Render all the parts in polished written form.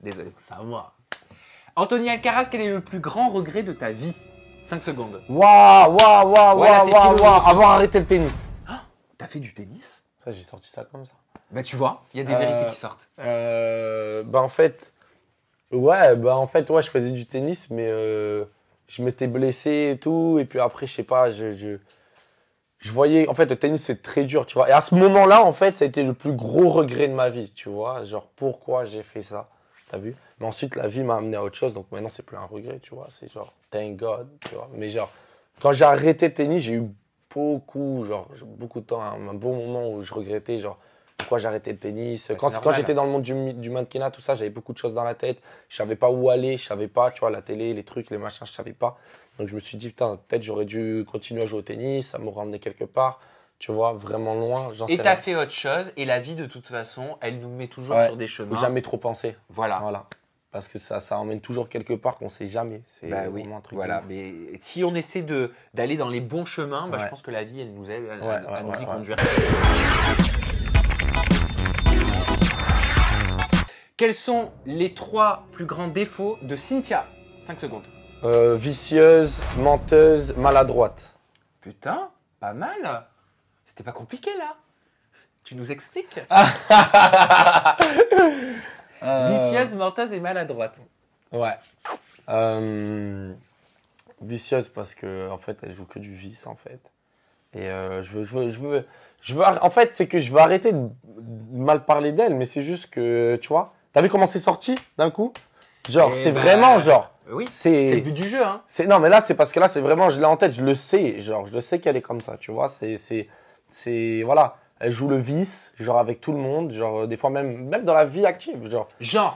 désolé, c'est à moi. Anthony Alcaraz, quel est le plus grand regret de ta vie? 5 secondes. Waouh. Avoir arrêté le tennis. T'as fait du tennis? Ça, j'ai sorti ça comme ça. Bah tu vois, il y a des vérités qui sortent. En fait, je faisais du tennis, mais je m'étais blessé et tout. Et puis après, je sais pas, je voyais, en fait, le tennis, c'est très dur, tu vois. Et à ce moment-là, en fait, ça a été le plus gros regret de ma vie, tu vois. Genre, pourquoi j'ai fait ça? T'as vu? Mais ensuite, la vie m'a amené à autre chose. Donc maintenant, c'est plus un regret, tu vois. C'est genre, thank God, tu vois. Mais genre, quand j'ai arrêté le tennis, j'ai eu beaucoup de temps, un bon moment où je regrettais, genre, pourquoi j'ai arrêté le tennis. Quand j'étais dans le monde du mannequinat, tout ça, j'avais beaucoup de choses dans la tête. Je savais pas où aller, je savais pas, tu vois, la télé, les trucs, les machins, je savais pas. Donc je me suis dit, putain, peut-être j'aurais dû continuer à jouer au tennis, ça m'aurait emmené quelque part, tu vois, vraiment loin. Et t'as fait autre chose, et la vie, de toute façon, elle nous met toujours sur des chemins. Jamais trop penser. Voilà. Parce que ça emmène toujours quelque part qu'on sait jamais. C'est vraiment un truc. Voilà. Mais si on essaie d'aller dans les bons chemins, je pense que la vie, elle nous aide à nous y conduire. Quels sont les 3 plus grands défauts de Cynthia? 5 secondes. Vicieuse, menteuse, maladroite. Putain, pas mal. C'était pas compliqué là. Tu nous expliques? Vicieuse, menteuse et maladroite. Ouais. Vicieuse parce que en fait, elle joue que du vice en fait. Et en fait, c'est que je veux arrêter de mal parler d'elle, mais c'est juste que, tu vois, t'as vu comment c'est sorti d'un coup? Genre, c'est vraiment genre. Oui, c'est le but du jeu, hein. Non, mais là, c'est parce que là, c'est vraiment, je l'ai en tête, je le sais. Genre, je sais qu'elle est comme ça, tu vois. Voilà. Elle joue le vice, genre avec tout le monde, genre des fois même dans la vie active,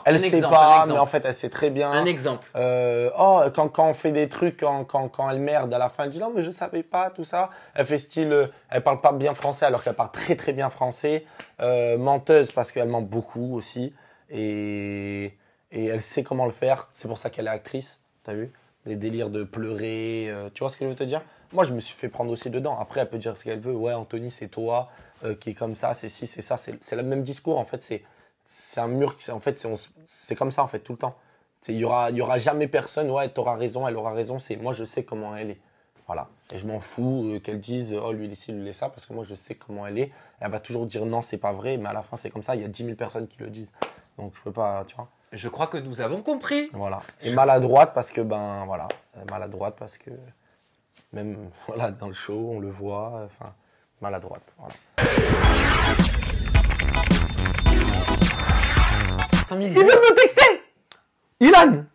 elle sait pas, mais en fait elle sait très bien. Un exemple. Quand on fait des trucs, quand elle merde à la fin, elle dit non mais je savais pas tout ça. Elle fait style, elle parle pas bien français alors qu'elle parle très très bien français. Menteuse parce qu'elle ment beaucoup aussi et elle sait comment le faire. C'est pour ça qu'elle est actrice, t'as vu? Des délires de pleurer, tu vois ce que je veux te dire? Moi, je me suis fait prendre aussi dedans. Après, elle peut dire ce qu'elle veut. Ouais, Anthony, c'est toi qui est comme ça, c'est ci, c'est ça. C'est le même discours. En fait, c'est un mur. En fait, c'est comme ça, en fait, tout le temps. Il y aura jamais personne. Ouais, t'auras raison, elle aura raison. Moi, je sais comment elle est. Voilà. Et je m'en fous qu'elle dise oh, lui, il est ci, lui, il est ça. Parce que moi, je sais comment elle est. Elle va toujours dire non, c'est pas vrai. Mais à la fin, c'est comme ça. Il y a 10 000 personnes qui le disent. Donc, je peux pas, tu vois. Je crois que nous avons compris. Voilà. Et maladroite parce que, maladroite parce que. Même voilà, dans le show, on le voit, enfin, maladroite. Voilà. 5 000 Il veut me texter Ilan.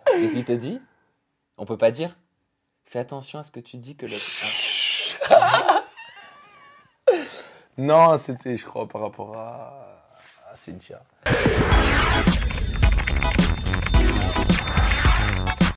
Qu'est-ce qu'il te dit? On peut pas dire. Fais attention à ce que tu dis que l'autre. Non, c'était, je crois, par rapport à Cynthia.